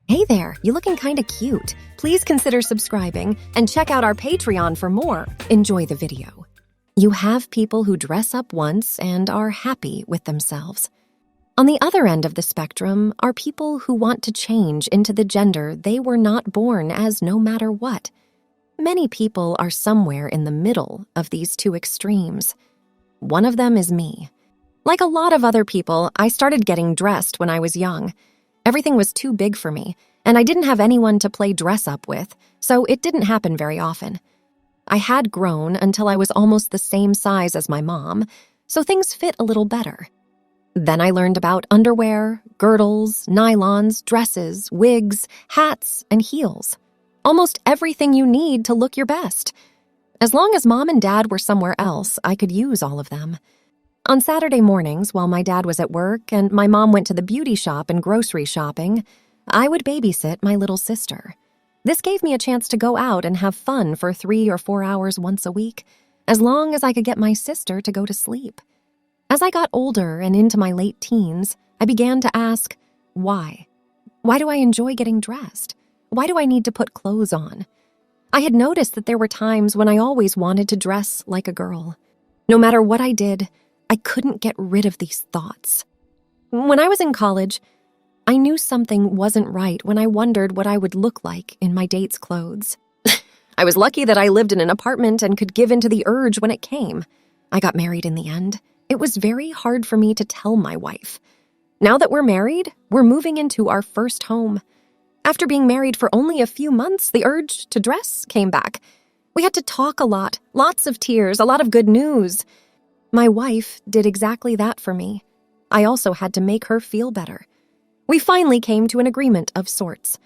Hey there, you looking kinda cute. Please consider subscribing and check out our Patreon for more. Enjoy the video. You have people who dress up once and are happy with themselves. On the other end of the spectrum are people who want to change into the gender they were not born as no matter what. Many people are somewhere in the middle of these two extremes. One of them is me. Like a lot of other people, I started getting dressed when I was young. Everything was too big for me, and I didn't have anyone to play dress up with, so it didn't happen very often. I had grown until I was almost the same size as my mom, so things fit a little better. Then I learned about underwear, girdles, nylons, dresses, wigs, hats, and heels. Almost everything you need to look your best. As long as Mom and Dad were somewhere else, I could use all of them. On Saturday mornings, while my dad was at work and my mom went to the beauty shop and grocery shopping, I would babysit my little sister. This gave me a chance to go out and have fun for 3 or 4 hours once a week, as long as I could get my sister to go to sleep. As I got older and into my late teens, I began to ask, why? Why do I enjoy getting dressed? Why do I need to put clothes on? I had noticed that there were times when I always wanted to dress like a girl. No matter what I did, I couldn't get rid of these thoughts. When I was in college, I knew something wasn't right when I wondered what I would look like in my date's clothes. I was lucky that I lived in an apartment and could give in to the urge when it came. I got married in the end. It was very hard for me to tell my wife. Now that we're married, we're moving into our first home. After being married for only a few months, the urge to dress came back. We had to talk a lot, lots of tears, a lot of good news. My wife did exactly that for me. I also had to make her feel better. We finally came to an agreement of sorts.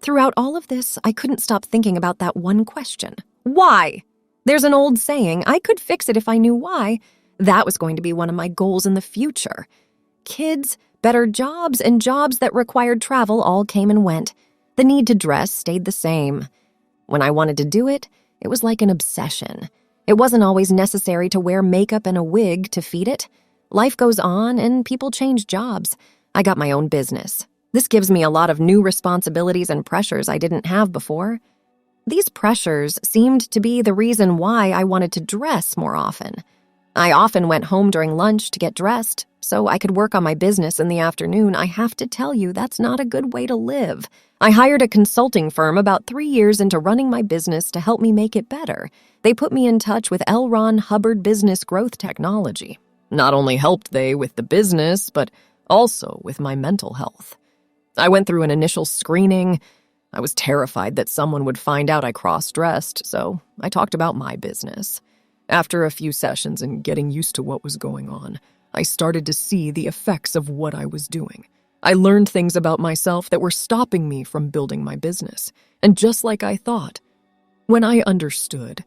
Throughout all of this, I couldn't stop thinking about that one question. Why? There's an old saying, I could fix it if I knew why. That was going to be one of my goals in the future. Kids, better jobs, and jobs that required travel all came and went. The need to dress stayed the same. When I wanted to do it, it was like an obsession. It wasn't always necessary to wear makeup and a wig to feed it. Life goes on and people change jobs. I got my own business. This gives me a lot of new responsibilities and pressures I didn't have before. These pressures seemed to be the reason why I wanted to dress more often. I often went home during lunch to get dressed, so I could work on my business in the afternoon. I have to tell you, that's not a good way to live. I hired a consulting firm about 3 years into running my business to help me make it better. They put me in touch with L. Ron Hubbard Business Growth Technology. Not only helped they with the business, but also with my mental health. I went through an initial screening. I was terrified that someone would find out I cross-dressed, so I talked about my business. After a few sessions and getting used to what was going on, I started to see the effects of what I was doing. I learned things about myself that were stopping me from building my business. And just like I thought, when I understood,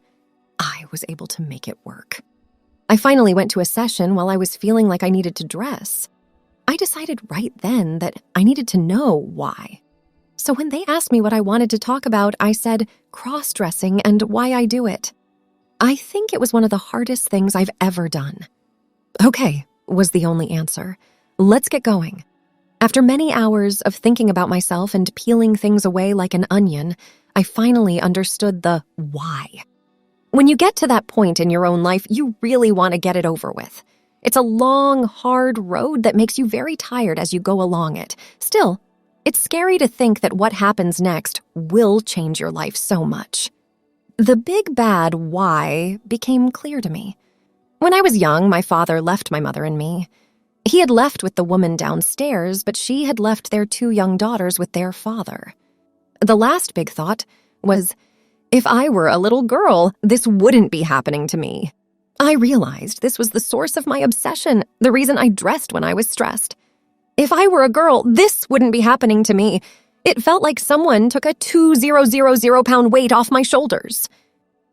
I was able to make it work. I finally went to a session while I was feeling like I needed to dress. I decided right then that I needed to know why. So when they asked me what I wanted to talk about, I said cross-dressing and why I do it. I think it was one of the hardest things I've ever done. Okay, was the only answer. Let's get going. After many hours of thinking about myself and peeling things away like an onion, I finally understood the why. When you get to that point in your own life, you really want to get it over with. It's a long, hard road that makes you very tired as you go along it. Still, it's scary to think that what happens next will change your life so much. The big bad why became clear to me. When I was young, my father left my mother and me. He had left with the woman downstairs, but she had left their 2 young daughters with their father. The last big thought was, if I were a little girl, this wouldn't be happening to me. I realized this was the source of my obsession, the reason I dressed when I was stressed. If I were a girl, this wouldn't be happening to me. It felt like someone took a 2,000-pound weight off my shoulders.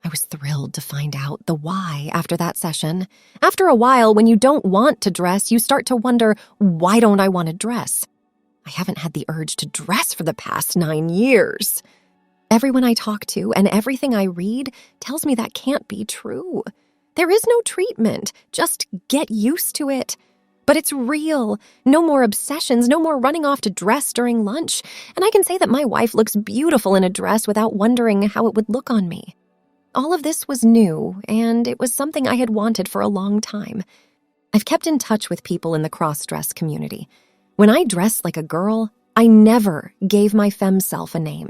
I was thrilled to find out the why after that session. After a while, when you don't want to dress, you start to wonder, why don't I want to dress? I haven't had the urge to dress for the past 9 years. Everyone I talk to and everything I read tells me that can't be true. There is no treatment. Just get used to it. But it's real. No more obsessions, no more running off to dress during lunch. And I can say that my wife looks beautiful in a dress without wondering how it would look on me. All of this was new, and it was something I had wanted for a long time. I've kept in touch with people in the cross-dress community. When I dressed like a girl, I never gave my femme self a name.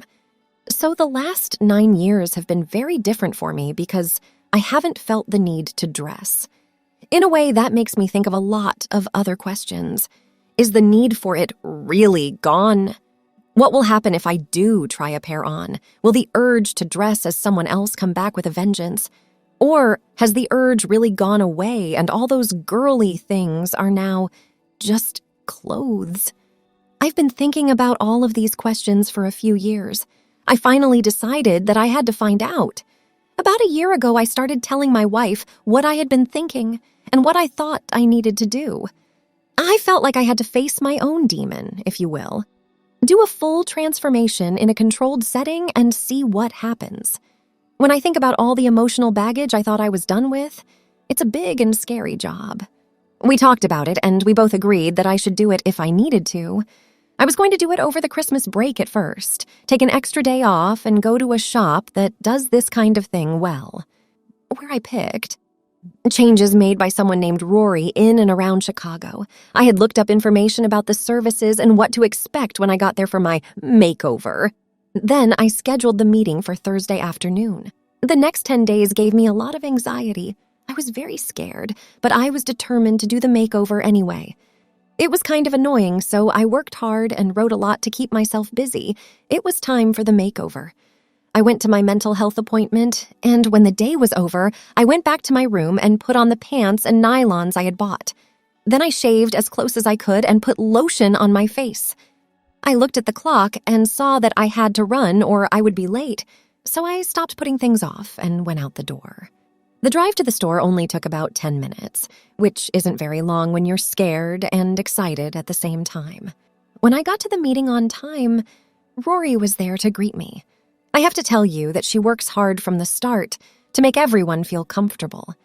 So the last 9 years have been very different for me because I haven't felt the need to dress. In a way, that makes me think of a lot of other questions. Is the need for it really gone? What will happen if I do try a pair on? Will the urge to dress as someone else come back with a vengeance? Or has the urge really gone away and all those girly things are now just clothes? I've been thinking about all of these questions for a few years. I finally decided that I had to find out. About a year ago, I started telling my wife what I had been thinking and what I thought I needed to do. I felt like I had to face my own demon, if you will. Do a full transformation in a controlled setting and see what happens. When I think about all the emotional baggage I thought I was done with, it's a big and scary job. We talked about it, and we both agreed that I should do it if I needed to. I was going to do it over the Christmas break at first, take an extra day off, and go to a shop that does this kind of thing well. Where I picked changes made by someone named Rory in and around Chicago. I had looked up information about the services and what to expect when I got there for my makeover. Then I scheduled the meeting for Thursday afternoon. The next 10 days gave me a lot of anxiety. I was very scared, but I was determined to do the makeover anyway. It was kind of annoying, so I worked hard and wrote a lot to keep myself busy. It was time for the makeover. I went to my mental health appointment, and when the day was over, I went back to my room and put on the pants and nylons I had bought. Then I shaved as close as I could and put lotion on my face. I looked at the clock and saw that I had to run or I would be late, so I stopped putting things off and went out the door. The drive to the store only took about 10 minutes, which isn't very long when you're scared and excited at the same time. When I got to the meeting on time, Rory was there to greet me. I have to tell you that she works hard from the start to make everyone feel comfortable.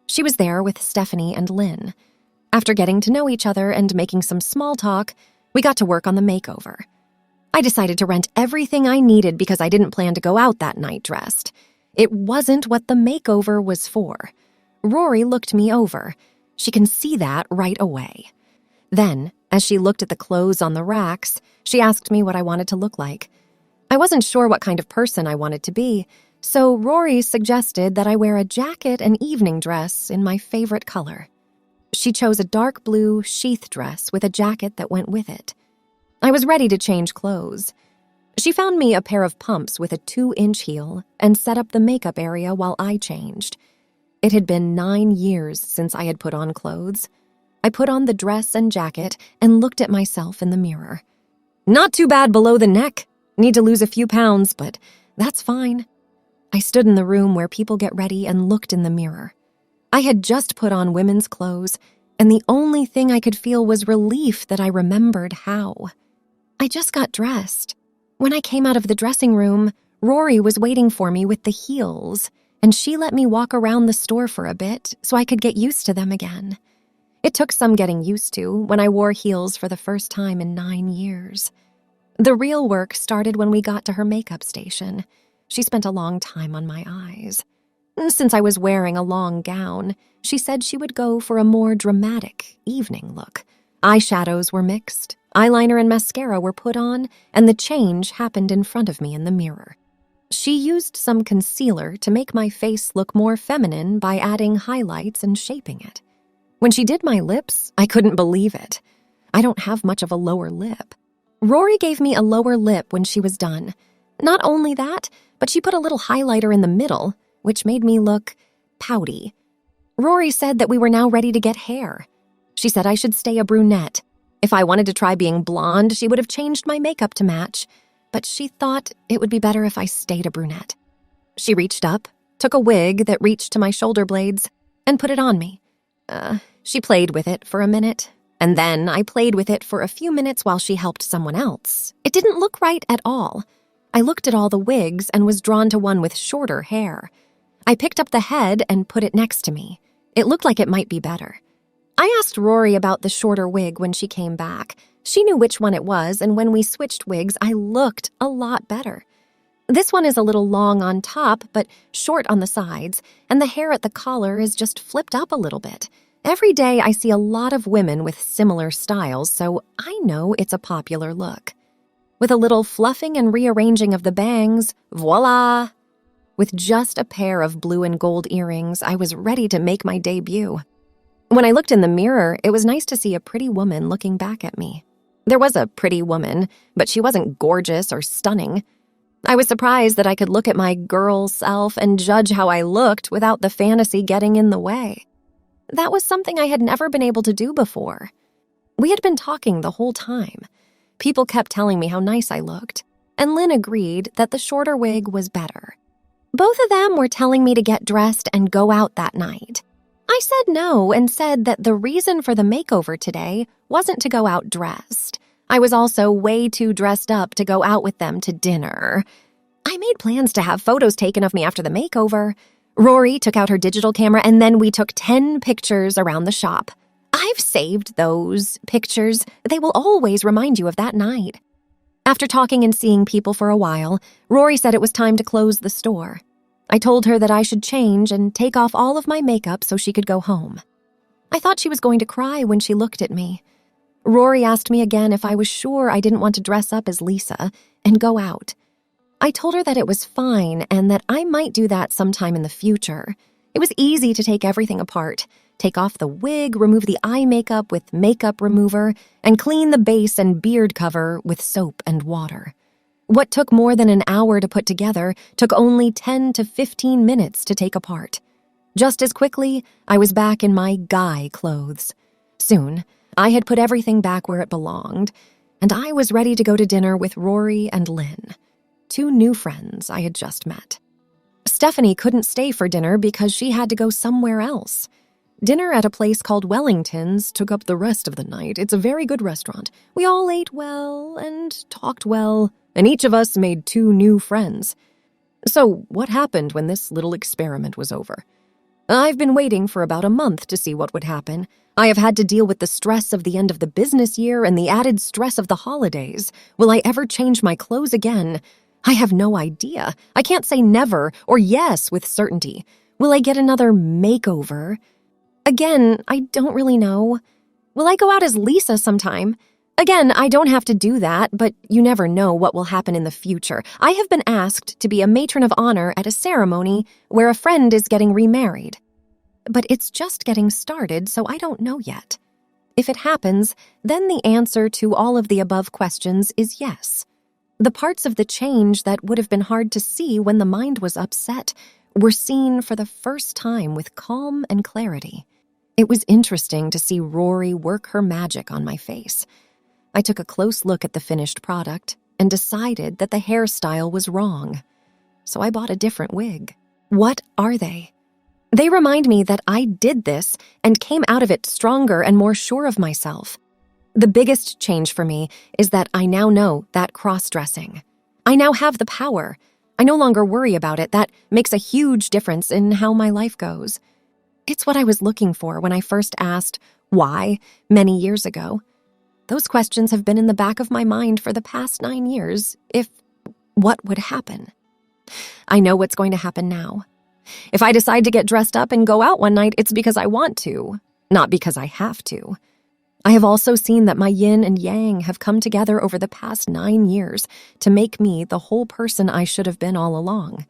She was there with Stephanie and Lynn. After getting to know each other and making some small talk, we got to work on the makeover. I decided to rent everything I needed because I didn't plan to go out that night dressed. It wasn't what the makeover was for. Rory looked me over. She can see that right away. Then, as she looked at the clothes on the racks, she asked me what I wanted to look like. I wasn't sure what kind of person I wanted to be, so Rory suggested that I wear a jacket and evening dress in my favorite color. She chose a dark blue sheath dress with a jacket that went with it. I was ready to change clothes. She found me a pair of pumps with a 2-inch heel and set up the makeup area while I changed. It had been 9 years since I had put on clothes. I put on the dress and jacket and looked at myself in the mirror. Not too bad below the neck. Need to lose a few pounds, but that's fine. I stood in the room where people get ready and looked in the mirror. I had just put on women's clothes, and the only thing I could feel was relief that I remembered how. I just got dressed. When I came out of the dressing room, Rory was waiting for me with the heels, and she let me walk around the store for a bit so I could get used to them again. It took some getting used to when I wore heels for the first time in 9 years. The real work started when we got to her makeup station. She spent a long time on my eyes. Since I was wearing a long gown, she said she would go for a more dramatic evening look. Eyeshadows were mixed, eyeliner and mascara were put on, and the change happened in front of me in the mirror. She used some concealer to make my face look more feminine by adding highlights and shaping it. When she did my lips, I couldn't believe it. I don't have much of a lower lip. Rory gave me a lower lip when she was done. Not only that, but she put a little highlighter in the middle, which made me look pouty. Rory said that we were now ready to get hair. She said I should stay a brunette. If I wanted to try being blonde, she would have changed my makeup to match, but she thought it would be better if I stayed a brunette. She reached up, took a wig that reached to my shoulder blades, and put it on me. She played with it for a minute, and then I played with it for a few minutes while she helped someone else. It didn't look right at all. I looked at all the wigs and was drawn to one with shorter hair. I picked up the head and put it next to me. It looked like it might be better. I asked Rory about the shorter wig when she came back. She knew which one it was, and when we switched wigs, I looked a lot better. This one is a little long on top, but short on the sides, and the hair at the collar is just flipped up a little bit. Every day I see a lot of women with similar styles, so I know it's a popular look. With a little fluffing and rearranging of the bangs, voila! With just a pair of blue and gold earrings, I was ready to make my debut. When I looked in the mirror, it was nice to see a pretty woman looking back at me. There was a pretty woman, but she wasn't gorgeous or stunning. I was surprised that I could look at my girl self and judge how I looked without the fantasy getting in the way. That was something I had never been able to do before. We had been talking the whole time. People kept telling me how nice I looked, and Lynn agreed that the shorter wig was better. Both of them were telling me to get dressed and go out that night. I said no and said that the reason for the makeover today wasn't to go out dressed. I was also way too dressed up to go out with them to dinner. I made plans to have photos taken of me after the makeover. Rory took out her digital camera and then we took 10 pictures around the shop. I've saved those pictures. They will always remind you of that night. After talking and seeing people for a while, Rory said it was time to close the store. I told her that I should change and take off all of my makeup so she could go home. I thought she was going to cry when she looked at me. Rory asked me again if I was sure I didn't want to dress up as Lisa and go out. I told her that it was fine and that I might do that sometime in the future. It was easy to take everything apart, take off the wig, remove the eye makeup with makeup remover, and clean the base and beard cover with soap and water. What took more than an hour to put together took only 10 to 15 minutes to take apart. Just as quickly, I was back in my guy clothes. Soon, I had put everything back where it belonged, and I was ready to go to dinner with Rory and Lynn, 2 new friends I had just met. Stephanie couldn't stay for dinner because she had to go somewhere else. Dinner at a place called Wellington's took up the rest of the night. It's a very good restaurant. We all ate well and talked well, and each of us made 2 new friends. So what happened when this little experiment was over? I've been waiting for about a month to see what would happen. I have had to deal with the stress of the end of the business year and the added stress of the holidays. Will I ever change my clothes again? I have no idea. I can't say never or yes with certainty. Will I get another makeover? Again, I don't really know. Will I go out as Lisa sometime? Again, I don't have to do that, but you never know what will happen in the future. I have been asked to be a matron of honor at a ceremony where a friend is getting remarried. But it's just getting started, so I don't know yet. If it happens, then the answer to all of the above questions is yes. The parts of the change that would have been hard to see when the mind was upset were seen for the first time with calm and clarity. It was interesting to see Rory work her magic on my face. I took a close look at the finished product and decided that the hairstyle was wrong. So I bought a different wig. What are they? They remind me that I did this and came out of it stronger and more sure of myself. The biggest change for me is that I now know that cross-dressing. I now have the power. I no longer worry about it. That makes a huge difference in how my life goes. It's what I was looking for when I first asked why many years ago. Those questions have been in the back of my mind for the past 9 years. What would happen? I know what's going to happen now. If I decide to get dressed up and go out one night, it's because I want to, not because I have to. I have also seen that my yin and yang have come together over the past 9 years to make me the whole person I should have been all along.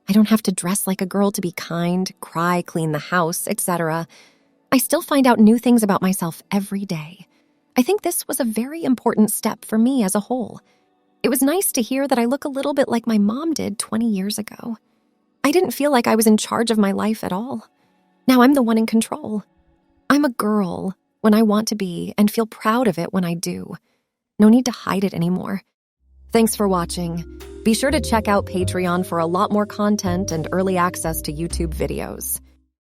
I don't have to dress like a girl to be kind, cry, clean the house, etc. I still find out new things about myself every day. I think this was a very important step for me as a whole. It was nice to hear that I look a little bit like my mom did 20 years ago. I didn't feel like I was in charge of my life at all. Now I'm the one in control. I'm a girl when I want to be and feel proud of it when I do. No need to hide it anymore. Thanks for watching. Be sure to check out Patreon for a lot more content and early access to YouTube videos.